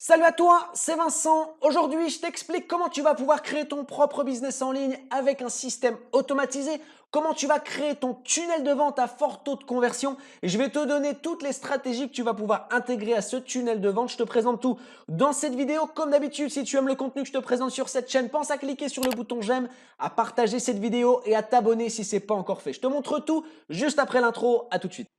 Salut à toi, c'est Vincent. Aujourd'hui, je t'explique comment tu vas pouvoir créer ton propre business en ligne avec un système automatisé, comment tu vas créer ton tunnel de vente à fort taux de conversion et je vais te donner toutes les stratégies que tu vas pouvoir intégrer à ce tunnel de vente. Je te présente tout dans cette vidéo. Comme d'habitude, si tu aimes le contenu que je te présente sur cette chaîne, pense à cliquer sur le bouton j'aime, à partager cette vidéo et à t'abonner si ce n'est pas encore fait. Je te montre tout juste après l'intro. À tout de suite.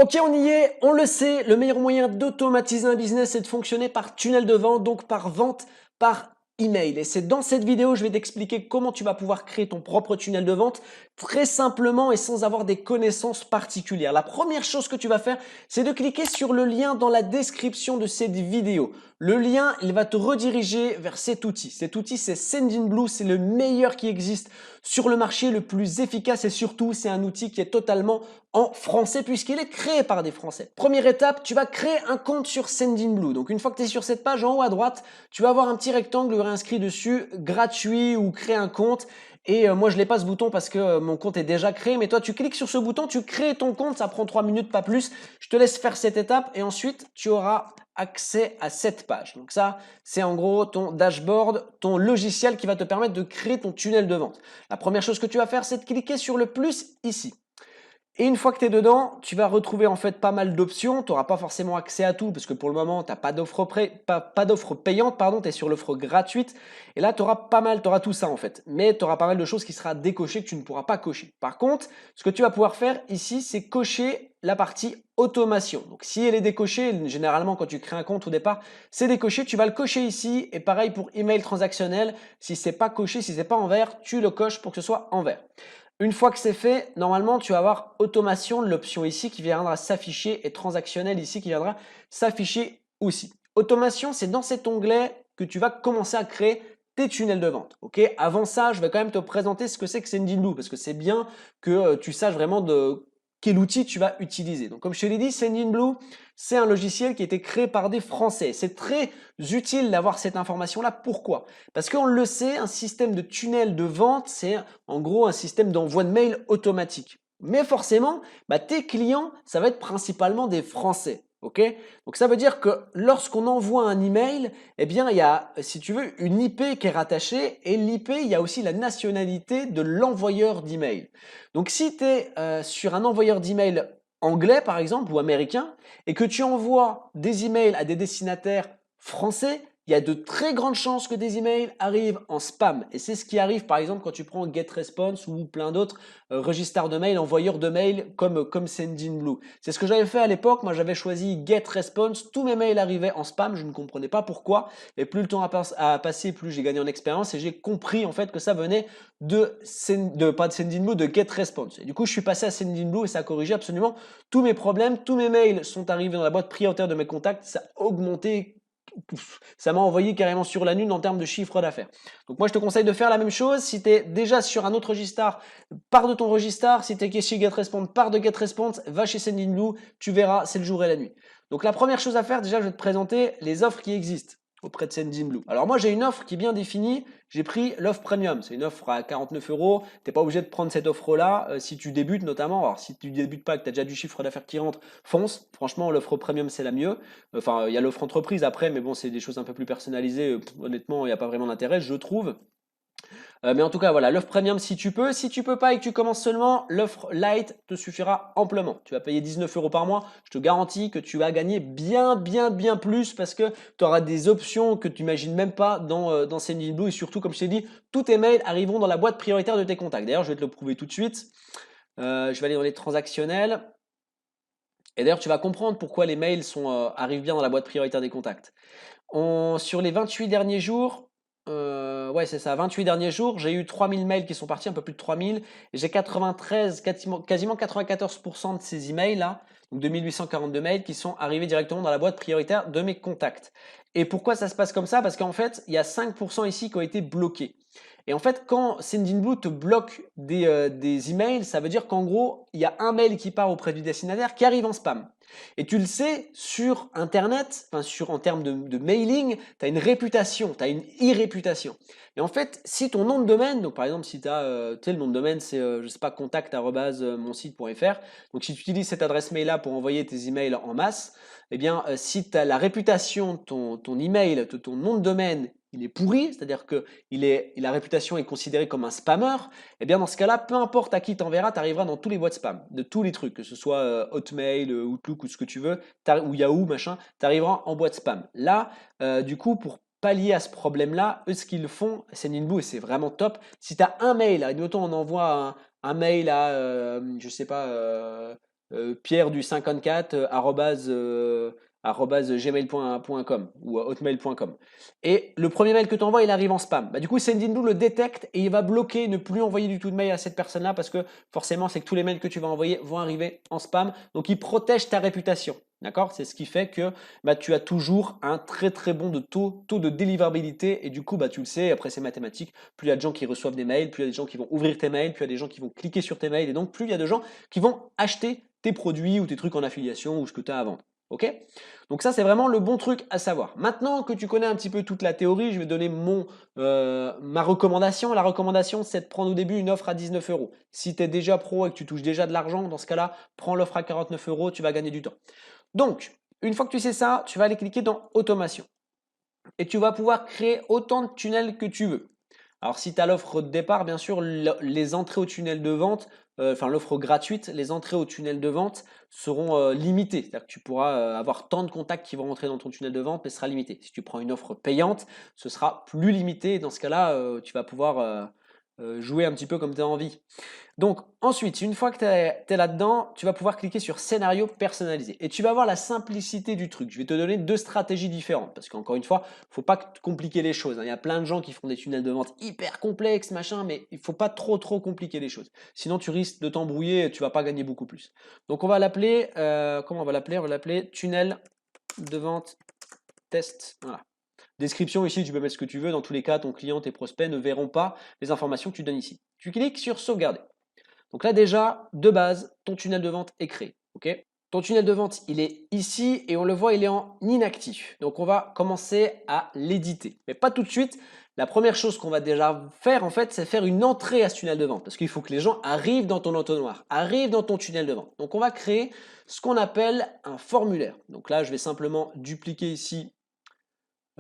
Ok, on y est, on le sait, le meilleur moyen d'automatiser un business, c'est de fonctionner par tunnel de vente, donc par vente par email. Et c'est dans cette vidéo, je vais t'expliquer comment tu vas pouvoir créer ton propre tunnel de vente très simplement et sans avoir des connaissances particulières. La première chose que tu vas faire, c'est de cliquer sur le lien dans la description de cette vidéo. Le lien, il va te rediriger vers cet outil. Cet outil, c'est Sendinblue, c'est le meilleur qui existe sur le marché, le plus efficace et surtout, c'est un outil qui est totalement en français puisqu'il est créé par des Français. Première étape, tu vas créer un compte sur Sendinblue. Donc une fois que tu es sur cette page, en haut à droite, tu vas avoir un petit rectangle, il y aura inscrit dessus gratuit ou créer un compte. Et moi, je n'ai pas ce bouton parce que mon compte est déjà créé. Mais toi, tu cliques sur ce bouton, tu crées ton compte. Ça prend 3 minutes, pas plus. Je te laisse faire cette étape et ensuite, tu auras accès à cette page. Donc ça, c'est en gros ton dashboard, ton logiciel qui va te permettre de créer ton tunnel de vente. La première chose que tu vas faire, c'est de cliquer sur le plus ici. Et une fois que tu es dedans, tu vas retrouver en fait pas mal d'options. Tu n'auras pas forcément accès à tout parce que pour le moment, tu n'as pas d'offre payante, pardon, tu es sur l'offre gratuite. Et là, tu auras tu auras tout ça en fait. Mais tu auras pas mal de choses qui sera décochées que tu ne pourras pas cocher. Par contre, ce que tu vas pouvoir faire ici, c'est cocher la partie automation. Donc si elle est décochée, généralement quand tu crées un compte au départ, c'est décoché, tu vas le cocher ici. Et pareil pour email transactionnel, si c'est pas coché, si c'est pas en vert, tu le coches pour que ce soit en vert. Une fois que c'est fait, normalement, tu vas avoir automation, l'option ici qui viendra s'afficher et transactionnel ici qui viendra s'afficher aussi. Automation, c'est dans cet onglet que tu vas commencer à créer tes tunnels de vente. Ok. Avant ça, je vais quand même te présenter ce que c'est que Sendinblue parce que c'est bien que tu saches vraiment de quel outil tu vas utiliser. Donc, comme je te l'ai dit, Sendinblue, c'est un logiciel qui a été créé par des Français. C'est très utile d'avoir cette information-là. Pourquoi? Parce qu'on le sait, un système de tunnel de vente, c'est en gros un système d'envoi de mail automatique. Mais forcément, tes clients, ça va être principalement des Français. Ok. Donc ça veut dire que lorsqu'on envoie un email, eh bien il y a, si tu veux, une IP qui est rattachée et l'IP, il y a aussi la nationalité de l'envoyeur d'email. Donc si tu es sur un envoyeur d'email anglais par exemple ou américain et que tu envoies des emails à des destinataires français, il y a de très grandes chances que des emails arrivent en spam. Et c'est ce qui arrive par exemple quand tu prends GetResponse ou plein d'autres registres de mail, envoyeurs de mail comme Sendinblue. C'est ce que j'avais fait à l'époque. Moi, j'avais choisi GetResponse. Tous mes mails arrivaient en spam. Je ne comprenais pas pourquoi. Et plus le temps a passé, plus j'ai gagné en expérience et j'ai compris en fait que ça venait pas de Sendinblue, de GetResponse. Et du coup, je suis passé à Sendinblue et ça a corrigé absolument tous mes problèmes. Tous mes mails sont arrivés dans la boîte prioritaire de mes contacts. Ça a augmenté, ça m'a envoyé carrément sur la lune en termes de chiffre d'affaires. Donc moi je te conseille de faire la même chose. Si tu es déjà sur un autre registre, pars de ton registre. Si tu es chez GetResponse, pars de GetResponse, va chez Sendinblue, tu verras, c'est le jour et la nuit. Donc la première chose à faire, déjà je vais te présenter les offres qui existent auprès de Sendinblue. Alors moi j'ai une offre qui est bien définie, j'ai pris l'offre premium, c'est une offre à 49 euros, tu n'es pas obligé de prendre cette offre-là si tu débutes notamment. Alors si tu débutes pas, que tu as déjà du chiffre d'affaires qui rentre, fonce, franchement l'offre premium c'est la mieux. Enfin il y a l'offre entreprise après, mais bon c'est des choses un peu plus personnalisées, honnêtement il n'y a pas vraiment d'intérêt je trouve. Mais en tout cas, voilà, l'offre premium si tu peux. Si tu peux pas et que tu commences seulement, l'offre light te suffira amplement. Tu vas payer 19 euros par mois. Je te garantis que tu vas gagner bien plus parce que tu auras des options que tu n'imagines même pas dans Sendinblue. Et surtout, comme je t'ai dit, tous tes mails arriveront dans la boîte prioritaire de tes contacts. D'ailleurs, je vais te le prouver tout de suite. Je vais aller dans les transactionnels. Et d'ailleurs, tu vas comprendre pourquoi les mails arrivent bien dans la boîte prioritaire des contacts. Sur les 28 derniers jours, ouais, c'est ça, 28 derniers jours, j'ai eu 3000 mails qui sont partis, un peu plus de 3000. Et j'ai 93, quasiment 94% de ces emails-là, donc 2842 mails qui sont arrivés directement dans la boîte prioritaire de mes contacts. Et pourquoi ça se passe comme ça? Parce qu'en fait, il y a 5% ici qui ont été bloqués. Et en fait, quand Sendinblue te bloque des emails, ça veut dire qu'en gros, il y a un mail qui part auprès du destinataire qui arrive en spam. Et tu le sais, sur Internet, en termes de mailing, tu as une réputation, tu as une e-réputation. Et en fait, si ton nom de domaine, donc par exemple, si tu as, le nom de domaine, c'est, je sais pas, contact@monsite.fr. Donc si tu utilises cette adresse mail-là pour envoyer tes emails en masse, eh bien, si tu as la réputation, ton email, ton nom de domaine, il est pourri, c'est-à-dire que la réputation est considérée comme un spammer, eh bien dans ce cas-là, peu importe à qui t'enverras, tu arriveras dans tous les boîtes spam, de tous les trucs, que ce soit Hotmail, Outlook ou ce que tu veux, ou Yahoo, machin, tu arriveras en boîte spam. Là, du coup, pour pallier à ce problème-là, eux, ce qu'ils font, c'est Sendinblue et c'est vraiment top. Si tu as un mail, admettons, on envoie un mail à, je sais pas, Pierre du 54 gmail.com ou hotmail.com. Et le premier mail que tu envoies, il arrive en spam. Bah, du coup, Sendinblue le détecte et il va bloquer, ne plus envoyer du tout de mail à cette personne-là parce que forcément, c'est que tous les mails que tu vas envoyer vont arriver en spam. Donc, il protège ta réputation. D'accord? C'est ce qui fait que bah, tu as toujours un très très bon taux de délivrabilité et du coup, bah, tu le sais, après c'est mathématique, plus il y a de gens qui reçoivent des mails, plus il y a des gens qui vont ouvrir tes mails, plus il y a des gens qui vont cliquer sur tes mails et donc plus il y a de gens qui vont acheter tes produits ou tes trucs en affiliation ou ce que tu as à vendre. Ok? Donc ça, c'est vraiment le bon truc à savoir. Maintenant que tu connais un petit peu toute la théorie, je vais donner ma recommandation. La recommandation, c'est de prendre au début une offre à 19 euros. Si tu es déjà pro et que tu touches déjà de l'argent, dans ce cas-là, prends l'offre à 49 euros, tu vas gagner du temps. Donc, une fois que tu sais ça, tu vas aller cliquer dans Automation. Et tu vas pouvoir créer autant de tunnels que tu veux. Alors, si tu as l'offre de départ, bien sûr, les entrées au tunnel de vente, enfin l'offre gratuite, les entrées au tunnel de vente seront limitées. C'est-à-dire que tu pourras avoir tant de contacts qui vont rentrer dans ton tunnel de vente, mais ce sera limité. Si tu prends une offre payante, ce sera plus limité. Dans ce cas-là, tu vas pouvoir jouer un petit peu comme tu as envie. Donc ensuite, une fois que tu es là-dedans, tu vas pouvoir cliquer sur scénario personnalisé et tu vas voir la simplicité du truc. Je vais te donner deux stratégies différentes parce qu'encore une fois, il ne faut pas compliquer les choses, hein. Il y a plein de gens qui font des tunnels de vente hyper complexes, machin, mais il ne faut pas trop compliquer les choses. Sinon, tu risques de t'embrouiller et tu vas pas gagner beaucoup plus. Donc on va l'appeler, comment on va l'appeler? On va l'appeler tunnel de vente test. Voilà. Description ici, tu peux mettre ce que tu veux. Dans tous les cas, ton client, tes prospects ne verront pas les informations que tu donnes ici. Tu cliques sur sauvegarder. Donc là déjà, de base, ton tunnel de vente est créé. Ok? Ton tunnel de vente, il est ici et on le voit, il est en inactif. Donc on va commencer à l'éditer. Mais pas tout de suite. La première chose qu'on va déjà faire en fait, c'est faire une entrée à ce tunnel de vente. Parce qu'il faut que les gens arrivent dans ton entonnoir, arrivent dans ton tunnel de vente. Donc on va créer ce qu'on appelle un formulaire. Donc là, je vais simplement dupliquer ici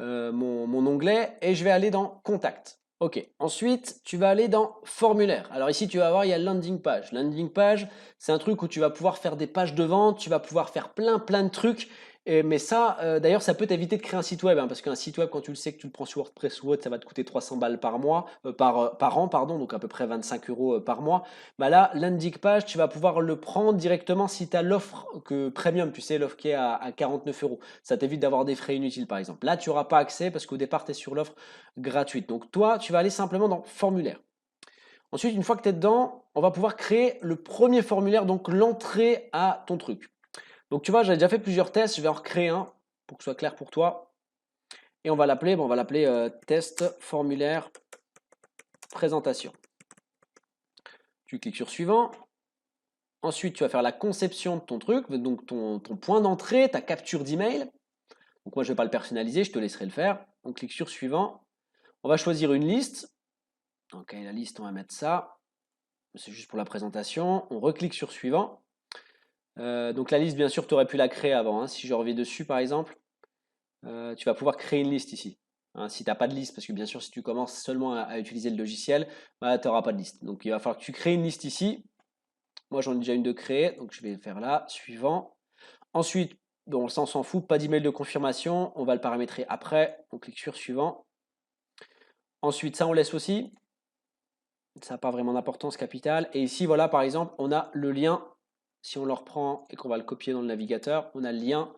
mon onglet et je vais aller dans Contact. Ok, ensuite tu vas aller dans Formulaire. Alors ici tu vas voir, il y a Landing Page. Landing Page, c'est un truc où tu vas pouvoir faire des pages de vente, tu vas pouvoir faire plein de trucs. Mais ça, d'ailleurs, ça peut t'éviter de créer un site web, hein, parce qu'un site web, quand tu le sais que tu le prends sur WordPress ou autre, ça va te coûter 300 balles par mois, par an, pardon, donc à peu près 25 euros par mois. Bah là, Landing Page, tu vas pouvoir le prendre directement si tu as l'offre premium, tu sais, l'offre qui est à 49 euros. Ça t'évite d'avoir des frais inutiles, par exemple. Là, tu n'auras pas accès parce qu'au départ, tu es sur l'offre gratuite. Donc toi, tu vas aller simplement dans Formulaire. Ensuite, une fois que tu es dedans, on va pouvoir créer le premier formulaire, donc l'entrée à ton truc. Donc tu vois, j'ai déjà fait plusieurs tests, je vais en recréer un pour que ce soit clair pour toi. Et on va l'appeler test formulaire présentation. Tu cliques sur suivant. Ensuite, tu vas faire la conception de ton truc, donc ton point d'entrée, ta capture d'email. Donc moi, je ne vais pas le personnaliser, je te laisserai le faire. On clique sur suivant. On va choisir une liste. Ok, la liste, on va mettre ça. C'est juste pour la présentation. On reclique sur suivant. Donc la liste, bien sûr, tu aurais pu la créer avant, hein. Si je reviens dessus, par exemple, tu vas pouvoir créer une liste ici. Hein, si tu n'as pas de liste, parce que bien sûr, si tu commences seulement à utiliser le logiciel, bah, tu n'auras pas de liste. Donc il va falloir que tu crées une liste ici. Moi, j'en ai déjà une de créée, donc je vais faire là, suivant. Ensuite, bon, ça on s'en fout, pas d'email de confirmation, on va le paramétrer après. On clique sur suivant. Ensuite, ça on laisse aussi. Ça n'a pas vraiment d'importance capitale. Et ici, voilà, par exemple, on a le lien. Si on le reprend et qu'on va le copier dans le navigateur, on a le lien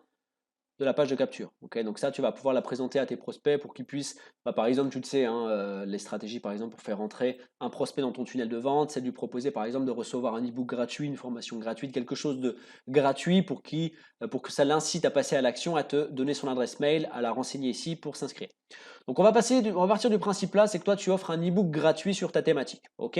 de la page de capture. Okay, donc ça, tu vas pouvoir la présenter à tes prospects pour qu'ils puissent, par exemple, tu le sais, hein, les stratégies par exemple pour faire rentrer un prospect dans ton tunnel de vente, c'est de lui proposer par exemple de recevoir un e-book gratuit, une formation gratuite, quelque chose de gratuit pour que ça l'incite à passer à l'action, à te donner son adresse mail, à la renseigner ici pour s'inscrire. Donc on va partir du principe là, c'est que toi tu offres un e-book gratuit sur ta thématique. Ok.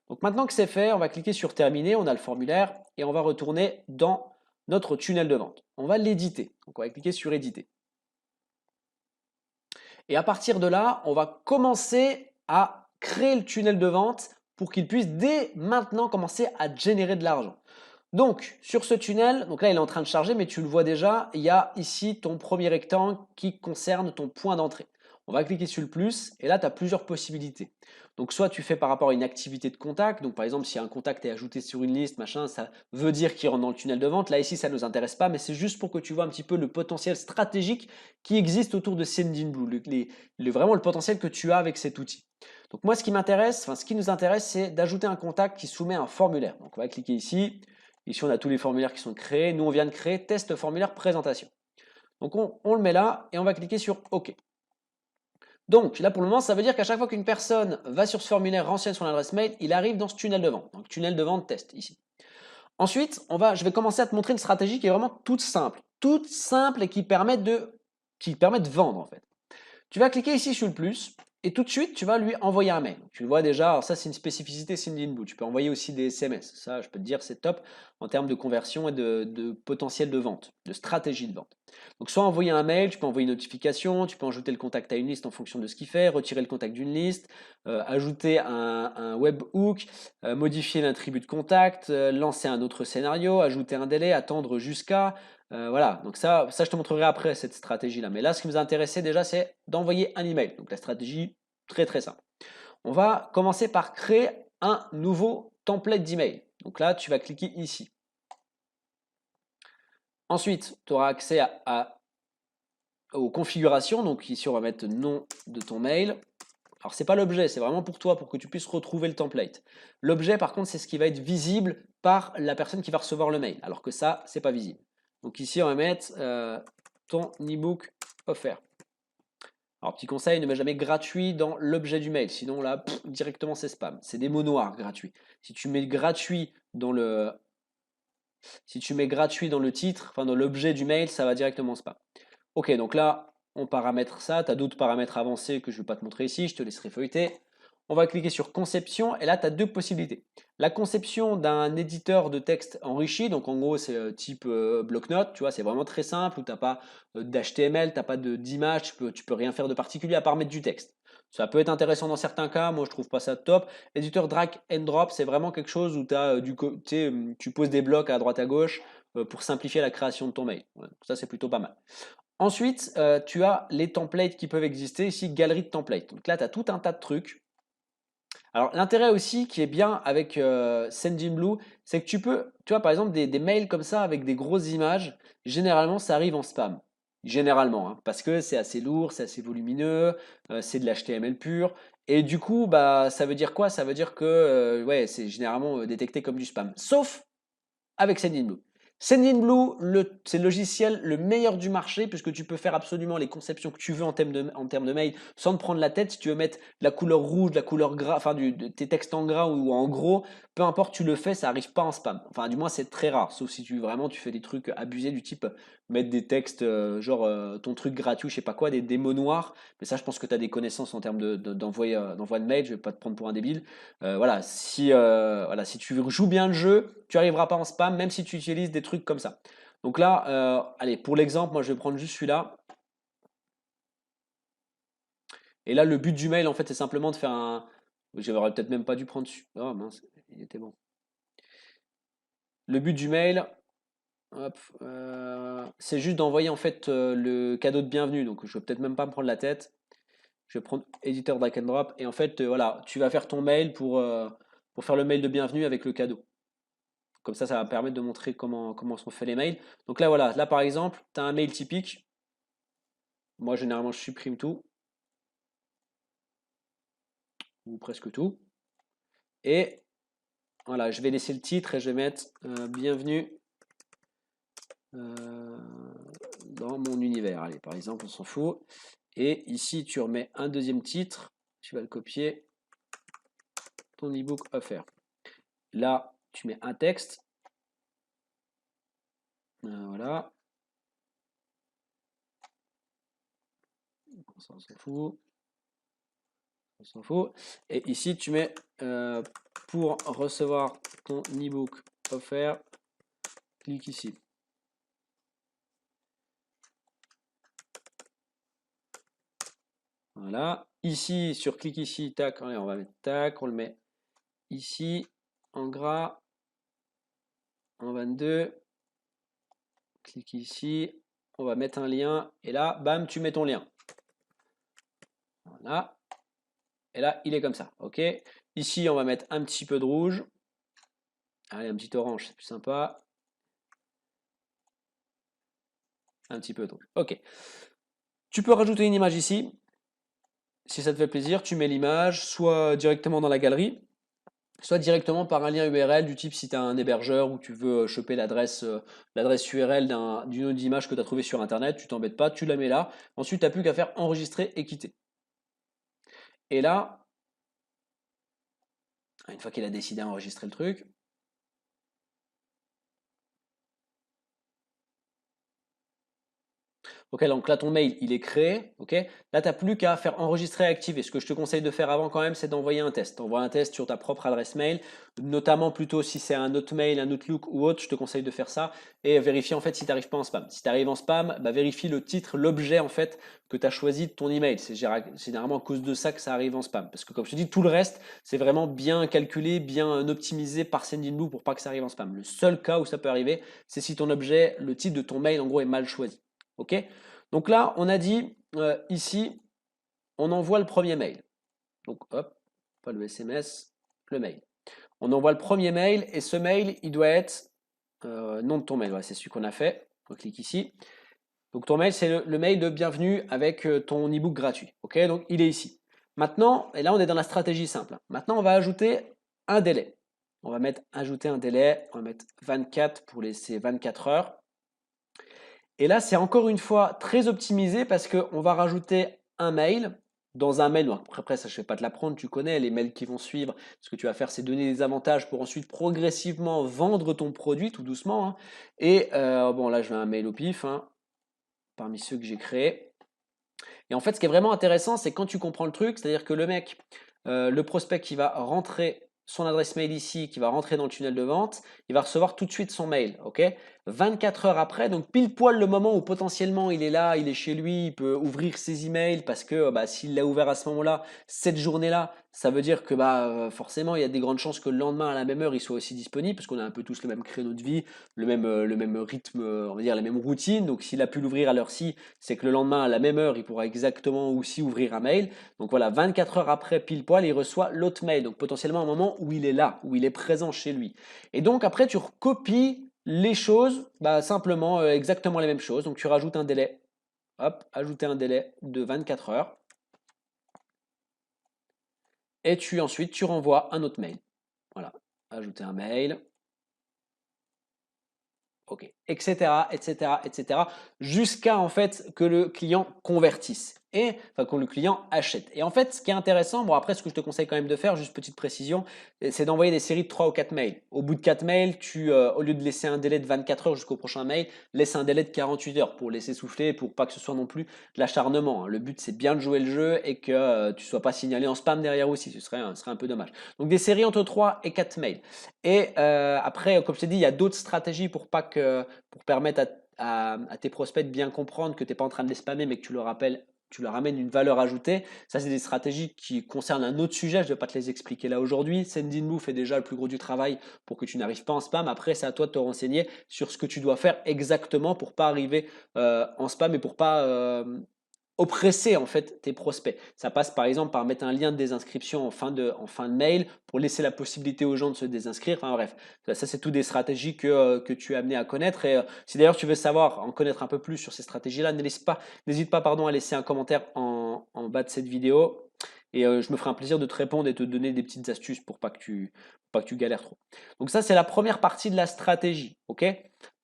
Donc maintenant que c'est fait, on va cliquer sur terminer, on a le formulaire et on va retourner dans notre tunnel de vente. On va l'éditer. Donc on va cliquer sur éditer. Et à partir de là, on va commencer à créer le tunnel de vente pour qu'il puisse dès maintenant commencer à générer de l'argent. Donc, sur ce tunnel, donc là il est en train de charger, mais tu le vois déjà, il y a ici ton premier rectangle qui concerne ton point d'entrée. On va cliquer sur le plus et là tu as plusieurs possibilités. Donc soit tu fais par rapport à une activité de contact, donc par exemple si un contact est ajouté sur une liste, machin, ça veut dire qu'il rentre dans le tunnel de vente. Là ici ça ne nous intéresse pas, mais c'est juste pour que tu vois un petit peu le potentiel stratégique qui existe autour de Sendinblue, vraiment le potentiel que tu as avec cet outil. Donc moi ce qui m'intéresse, enfin ce qui nous intéresse, c'est d'ajouter un contact qui soumet un formulaire. Donc on va cliquer ici. Ici, on a tous les formulaires qui sont créés. Nous, on vient de créer test formulaire présentation. Donc, on le met là et on va cliquer sur OK. Donc, là, pour le moment, ça veut dire qu'à chaque fois qu'une personne va sur ce formulaire, renseigne son adresse mail, il arrive dans ce tunnel de vente. Donc, tunnel de vente test ici. Ensuite, je vais commencer à te montrer une stratégie qui est vraiment toute simple et qui permet de vendre en fait. Tu vas cliquer ici sur le plus et tout de suite, tu vas lui envoyer un mail. Tu le vois déjà, alors ça c'est une spécificité Sendinblue. Tu peux envoyer aussi des SMS. Ça, je peux te dire, c'est top en termes de conversion et de potentiel de vente, de stratégie de vente. Donc soit envoyer un mail, tu peux envoyer une notification, tu peux ajouter le contact à une liste en fonction de ce qu'il fait, retirer le contact d'une liste, ajouter un webhook, modifier l'attribut de contact, lancer un autre scénario, ajouter un délai, attendre jusqu'à, voilà, donc ça je te montrerai après cette stratégie-là. Mais là, ce qui nous intéressait déjà, c'est d'envoyer un email. Donc la stratégie, très simple. On va commencer par créer un nouveau template d'email. Donc là, tu vas cliquer ici. Ensuite, tu auras accès aux configurations. Donc ici, on va mettre nom de ton mail. Alors, ce n'est pas l'objet, c'est vraiment pour toi, pour que tu puisses retrouver le template. L'objet, par contre, c'est ce qui va être visible par la personne qui va recevoir le mail, alors que ça, ce n'est pas visible. Donc ici, on va mettre ton e-book offert. Alors, petit conseil, ne mets jamais gratuit dans l'objet du mail, sinon là, directement c'est spam. C'est des mots noirs gratuits. Si tu mets gratuit dans le titre, enfin dans l'objet du mail, ça va directement spam. Ok, donc là, on paramètre ça. Tu as d'autres paramètres avancés que je ne vais pas te montrer ici, je te laisserai feuilleter. On va cliquer sur conception et là, tu as deux possibilités. La conception d'un éditeur de texte enrichi, donc en gros, c'est type bloc-notes, tu vois, c'est vraiment très simple où tu n'as pas d'HTML, tu n'as pas d'image, tu peux rien faire de particulier à part mettre du texte. Ça peut être intéressant dans certains cas, moi je trouve pas ça top. Éditeur drag and drop, c'est vraiment quelque chose où tu poses des blocs à droite à gauche pour simplifier la création de ton mail. Ouais, ça c'est plutôt pas mal. Ensuite, tu as les templates qui peuvent exister, ici galerie de templates. Donc là, tu as tout un tas de trucs. Alors l'intérêt aussi qui est bien avec Sendinblue, c'est que tu vois par exemple des mails comme ça avec des grosses images, généralement ça arrive en spam. Généralement, hein, parce que c'est assez lourd, c'est assez volumineux, c'est de l'HTML pur. Et du coup, bah, ça veut dire quoi? Ça veut dire que ouais, c'est généralement détecté comme du spam. Sauf avec Sendinblue. Sendinblue, c'est le logiciel le meilleur du marché puisque tu peux faire absolument les conceptions que tu veux en termes de mail sans te prendre la tête. Si tu veux mettre la couleur rouge, la couleur gras, enfin tes textes en gras ou en gros, peu importe, tu le fais, ça arrive pas en spam. Enfin, du moins, c'est très rare, sauf si tu fais des trucs abusés du type mettre des textes genre ton truc gratuit, je sais pas quoi, des mots noirs. Mais ça, je pense que tu as des connaissances en termes d'envoi de mail. Je vais pas te prendre pour un débile. Voilà, si tu joues bien le jeu, tu n'arriveras pas en spam, même si tu utilises des trucs comme ça. Donc là, allez, pour l'exemple, moi je vais prendre juste celui-là. Et là, le but du mail, en fait, c'est simplement de faire un. J'aurais peut-être même pas dû prendre celui. Oh mince, il était bon. Le but du mail, hop, c'est juste d'envoyer en fait le cadeau de bienvenue. Donc je vais peut-être même pas me prendre la tête. Je vais prendre éditeur drag and drop et en fait voilà, tu vas faire ton mail pour faire le mail de bienvenue avec le cadeau. Comme ça va permettre de montrer comment sont faits les mails. Donc là, voilà, là par exemple, tu as un mail typique. Moi, généralement, je supprime tout, ou presque tout. Et voilà, je vais laisser le titre et je vais mettre bienvenue dans mon univers. Allez, par exemple, on s'en fout. Et ici, tu remets un deuxième titre. Tu vas le copier. Ton ebook offert. Là, tu mets un texte. Voilà. Ça, on s'en fout. On s'en fout. Et ici, tu mets pour recevoir ton ebook offert, clique ici. Voilà. Ici, sur clique ici, tac, allez, on va mettre tac, on le met ici, en gras, en 22. Clique ici, on va mettre un lien, et là, bam, tu mets ton lien. Voilà. Et là, il est comme ça, ok. Ici, on va mettre un petit peu de rouge. Allez, un petit orange, c'est plus sympa. Un petit peu de rouge, ok. Tu peux rajouter une image ici. Si ça te fait plaisir, tu mets l'image soit directement dans la galerie, soit directement par un lien URL du type si tu as un hébergeur où tu veux choper l'adresse URL d'une autre image que tu as trouvée sur Internet, tu t'embêtes pas, tu la mets là. Ensuite, tu n'as plus qu'à faire enregistrer et quitter. Et là, une fois qu'il a décidé d'enregistrer le truc, ok, donc là ton mail il est créé, ok. Là tu n'as plus qu'à faire enregistrer et activer. Ce que je te conseille de faire avant quand même, c'est d'envoyer un test. Envoie un test sur ta propre adresse mail, notamment plutôt si c'est un Hotmail, un Outlook ou autre, je te conseille de faire ça et vérifier en fait si tu n'arrives pas en spam. Si tu arrives en spam, bah, vérifie le titre, l'objet en fait que tu as choisi de ton email. C'est généralement à cause de ça que ça arrive en spam. Parce que comme je te dis, tout le reste, c'est vraiment bien calculé, bien optimisé par Sendinblue pour pas que ça arrive en spam. Le seul cas où ça peut arriver, c'est si ton objet, le titre de ton mail en gros est mal choisi. Ok, donc là, on a dit ici, on envoie le premier mail. Donc hop, pas le SMS, le mail. On envoie le premier mail et ce mail, il doit être nom de ton mail. Ouais, c'est celui qu'on a fait. On clique ici. Donc ton mail, c'est le mail de bienvenue avec ton ebook gratuit. Ok, donc il est ici. Maintenant, et là on est dans la stratégie simple. Maintenant, on va ajouter un délai. On va mettre ajouter un délai. On va mettre 24 pour laisser 24 heures. Et là, c'est encore une fois très optimisé parce qu'on va rajouter un mail dans un mail. Après, ça, je ne vais pas te l'apprendre, tu connais les mails qui vont suivre. Ce que tu vas faire, c'est donner des avantages pour ensuite progressivement vendre ton produit tout doucement. Hein. Et bon, là, je vais un mail au pif, hein, parmi ceux que j'ai créés. Et en fait, ce qui est vraiment intéressant, c'est quand tu comprends le truc, c'est-à-dire que le mec, le prospect qui va rentrer son adresse mail ici, qui va rentrer dans le tunnel de vente, il va recevoir tout de suite son mail, ok. 24 heures après, donc pile poil le moment où potentiellement il est là, il est chez lui, il peut ouvrir ses emails parce que bah, s'il l'a ouvert à ce moment-là, cette journée-là, ça veut dire que bah, forcément il y a des grandes chances que le lendemain à la même heure il soit aussi disponible parce qu'on a un peu tous le même créneau de vie, le même rythme, on va dire la même routine. Donc s'il a pu l'ouvrir à l'heure-ci, c'est que le lendemain à la même heure il pourra exactement aussi ouvrir un mail. Donc voilà, 24 heures après pile poil, il reçoit l'autre mail. Donc potentiellement un moment où il est là, où il est présent chez lui. Et donc après tu recopies les choses, bah, simplement exactement les mêmes choses. Donc tu rajoutes un délai. Hop, ajouter un délai de 24 heures. Et ensuite tu renvoies un autre mail. Voilà, ajouter un mail. Ok, etc., etc., etc., jusqu'à en fait que le client convertisse et enfin que le client achète. Et en fait, ce qui est intéressant, bon après ce que je te conseille quand même de faire, juste petite précision, c'est d'envoyer des séries de 3 ou 4 mails. Au bout de 4 mails, au lieu de laisser un délai de 24 heures jusqu'au prochain mail, laisse un délai de 48 heures pour laisser souffler, pour pas que ce soit non plus de l'acharnement. Hein. Le but c'est bien de jouer le jeu et que tu sois pas signalé en spam derrière aussi, ce serait un peu dommage. Donc des séries entre 3 et 4 mails. Et après, comme je t'ai dit, il y a d'autres stratégies pour permettre à tes prospects de bien comprendre que tu n'es pas en train de les spammer, mais que tu leur amènes une valeur ajoutée. Ça, c'est des stratégies qui concernent un autre sujet. Je ne vais pas te les expliquer là aujourd'hui. Sendinblue fait déjà le plus gros du travail pour que tu n'arrives pas en spam. Après, c'est à toi de te renseigner sur ce que tu dois faire exactement pour pas arriver en spam et pour pas oppresser en fait tes prospects. Ça passe par exemple par mettre un lien de désinscription en fin de mail pour laisser la possibilité aux gens de se désinscrire. Enfin bref, ça c'est tout des stratégies que tu es amené à connaître. Et si d'ailleurs tu veux savoir, en connaître un peu plus sur ces stratégies-là, n'hésite pas pardon, à laisser un commentaire en bas de cette vidéo. et je me ferai un plaisir de te répondre et te donner des petites astuces pour pas que tu galères trop. Donc ça, c'est la première partie de la stratégie, ok?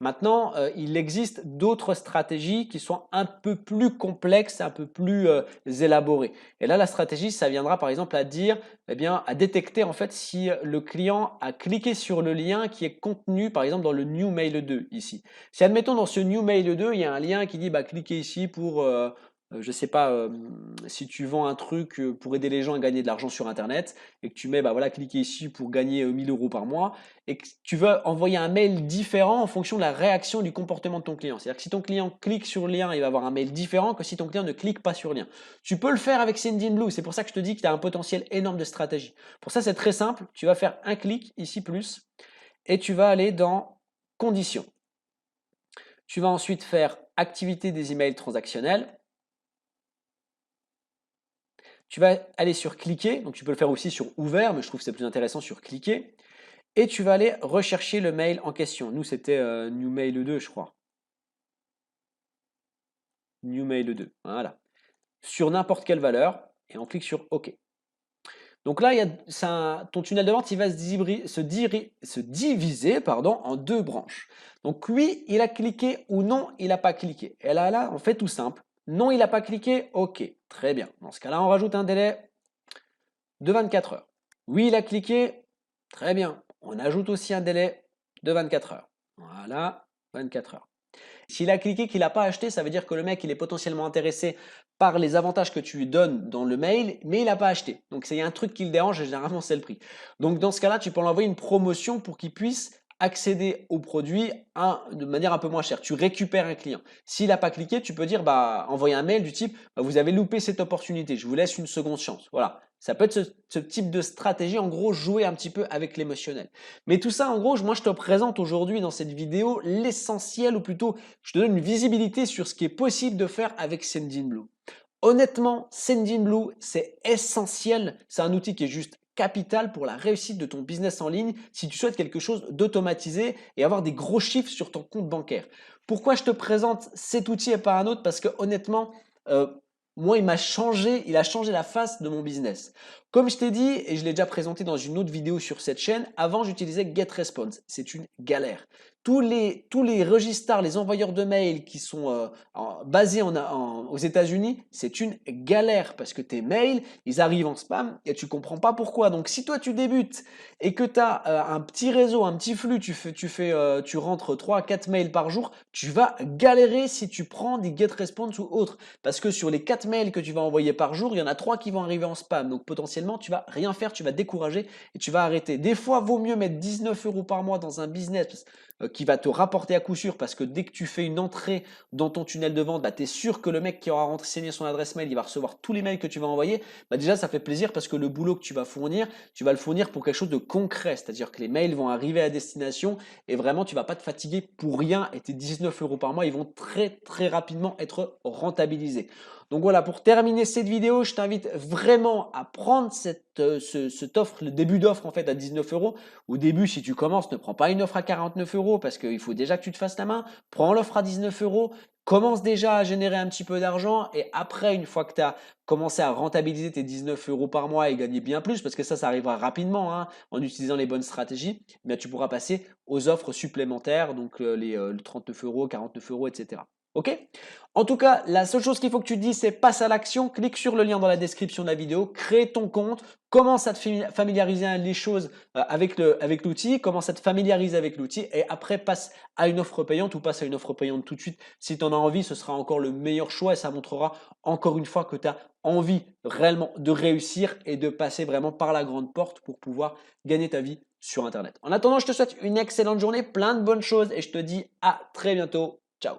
Maintenant, il existe d'autres stratégies qui sont un peu plus complexes, un peu plus élaborées. Et là, la stratégie, ça viendra par exemple à dire, eh bien, à détecter en fait si le client a cliqué sur le lien qui est contenu par exemple dans le New Mail 2 ici. Si admettons dans ce New Mail 2, il y a un lien qui dit bah, cliquez ici pour, je sais pas, si tu vends un truc pour aider les gens à gagner de l'argent sur Internet et que tu mets bah, voilà, cliquez ici pour gagner 1000 euros par mois et que tu veux envoyer un mail différent en fonction de la réaction du comportement de ton client. C'est-à-dire que si ton client clique sur le lien, il va avoir un mail différent que si ton client ne clique pas sur le lien. Tu peux le faire avec Sendinblue, c'est pour ça que je te dis que tu as un potentiel énorme de stratégie. Pour ça, c'est très simple, tu vas faire un clic ici plus et tu vas aller dans conditions. Tu vas ensuite faire activité des emails transactionnels. Tu vas aller sur cliquer, donc tu peux le faire aussi sur ouvert, mais je trouve que c'est plus intéressant sur cliquer. Et tu vas aller rechercher le mail en question. Nous, c'était New Mail 2, je crois. New Mail 2, voilà. Sur n'importe quelle valeur, et on clique sur OK. Donc là, ton tunnel de vente, il va se diviser en deux branches. Donc lui, il a cliqué ou non, il n'a pas cliqué. Et là, on fait tout simple. Non, il n'a pas cliqué, OK, très bien. Dans ce cas-là, on rajoute un délai de 24 heures. Oui, il a cliqué, très bien. On ajoute aussi un délai de 24 heures. Voilà, 24 heures. S'il a cliqué qu'il n'a pas acheté, ça veut dire que le mec il est potentiellement intéressé par les avantages que tu lui donnes dans le mail, mais il n'a pas acheté. Donc c'est un truc qui le dérange et généralement c'est le prix. Donc dans ce cas-là, tu peux l'envoyer une promotion pour qu'il puisse accéder au produit de manière un peu moins chère. Tu récupères un client. S'il n'a pas cliqué, tu peux dire bah envoyer un mail du type bah, vous avez loupé cette opportunité, je vous laisse une seconde chance. Voilà. Ça peut être ce type de stratégie, en gros, jouer un petit peu avec l'émotionnel. Mais tout ça, en gros, moi, je te présente aujourd'hui dans cette vidéo l'essentiel, ou plutôt, je te donne une visibilité sur ce qui est possible de faire avec Sendinblue. Honnêtement, Sendinblue, c'est essentiel. C'est un outil qui est juste capital pour la réussite de ton business en ligne si tu souhaites quelque chose d'automatisé et avoir des gros chiffres sur ton compte bancaire. Pourquoi je te présente cet outil et pas un autre? Parce que honnêtement, moi, il a changé la face de mon business. Comme je t'ai dit, et je l'ai déjà présenté dans une autre vidéo sur cette chaîne, avant j'utilisais GetResponse. C'est une galère. Tous les registres, les envoyeurs de mails qui sont basés aux États-Unis, c'est une galère parce que tes mails, ils arrivent en spam et tu comprends pas pourquoi. Donc si toi tu débutes et que tu as un petit réseau, un petit flux, tu rentres 3 à 4 mails par jour, tu vas galérer si tu prends des GetResponse ou autres. Parce que sur les 4 mails que tu vas envoyer par jour, il y en a 3 qui vont arriver en spam. Donc potentiellement, tu vas rien faire, tu vas te décourager et tu vas arrêter. Des fois, vaut mieux mettre 19 euros par mois dans un business qui va te rapporter à coup sûr parce que dès que tu fais une entrée dans ton tunnel de vente, bah, tu es sûr que le mec qui aura renseigné son adresse mail, il va recevoir tous les mails que tu vas envoyer. Bah, déjà, ça fait plaisir parce que le boulot que tu vas fournir, tu vas le fournir pour quelque chose de concret. C'est-à-dire que les mails vont arriver à destination et vraiment, tu vas pas te fatiguer pour rien et tes 19 euros par mois, ils vont très rapidement être rentabilisés. Donc voilà, pour terminer cette vidéo, je t'invite vraiment à prendre cette offre, le début d'offre en fait à 19 euros. Au début, si tu commences, ne prends pas une offre à 49 euros parce qu'il faut déjà que tu te fasses la main. Prends l'offre à 19 euros, commence déjà à générer un petit peu d'argent et après, une fois que tu as commencé à rentabiliser tes 19 euros par mois et gagner bien plus, parce que ça arrivera rapidement hein, en utilisant les bonnes stratégies, mais tu pourras passer aux offres supplémentaires, donc les 39 euros, 49 euros, etc. Ok? En tout cas, la seule chose qu'il faut que tu te dises, c'est passe à l'action, clique sur le lien dans la description de la vidéo, crée ton compte, commence à te familiariser les choses avec l'outil, commence à te familiariser avec l'outil et après passe à une offre payante ou passe à une offre payante tout de suite. Si tu en as envie, ce sera encore le meilleur choix et ça montrera encore une fois que tu as envie réellement de réussir et de passer vraiment par la grande porte pour pouvoir gagner ta vie sur Internet. En attendant, je te souhaite une excellente journée, plein de bonnes choses et je te dis à très bientôt. Ciao.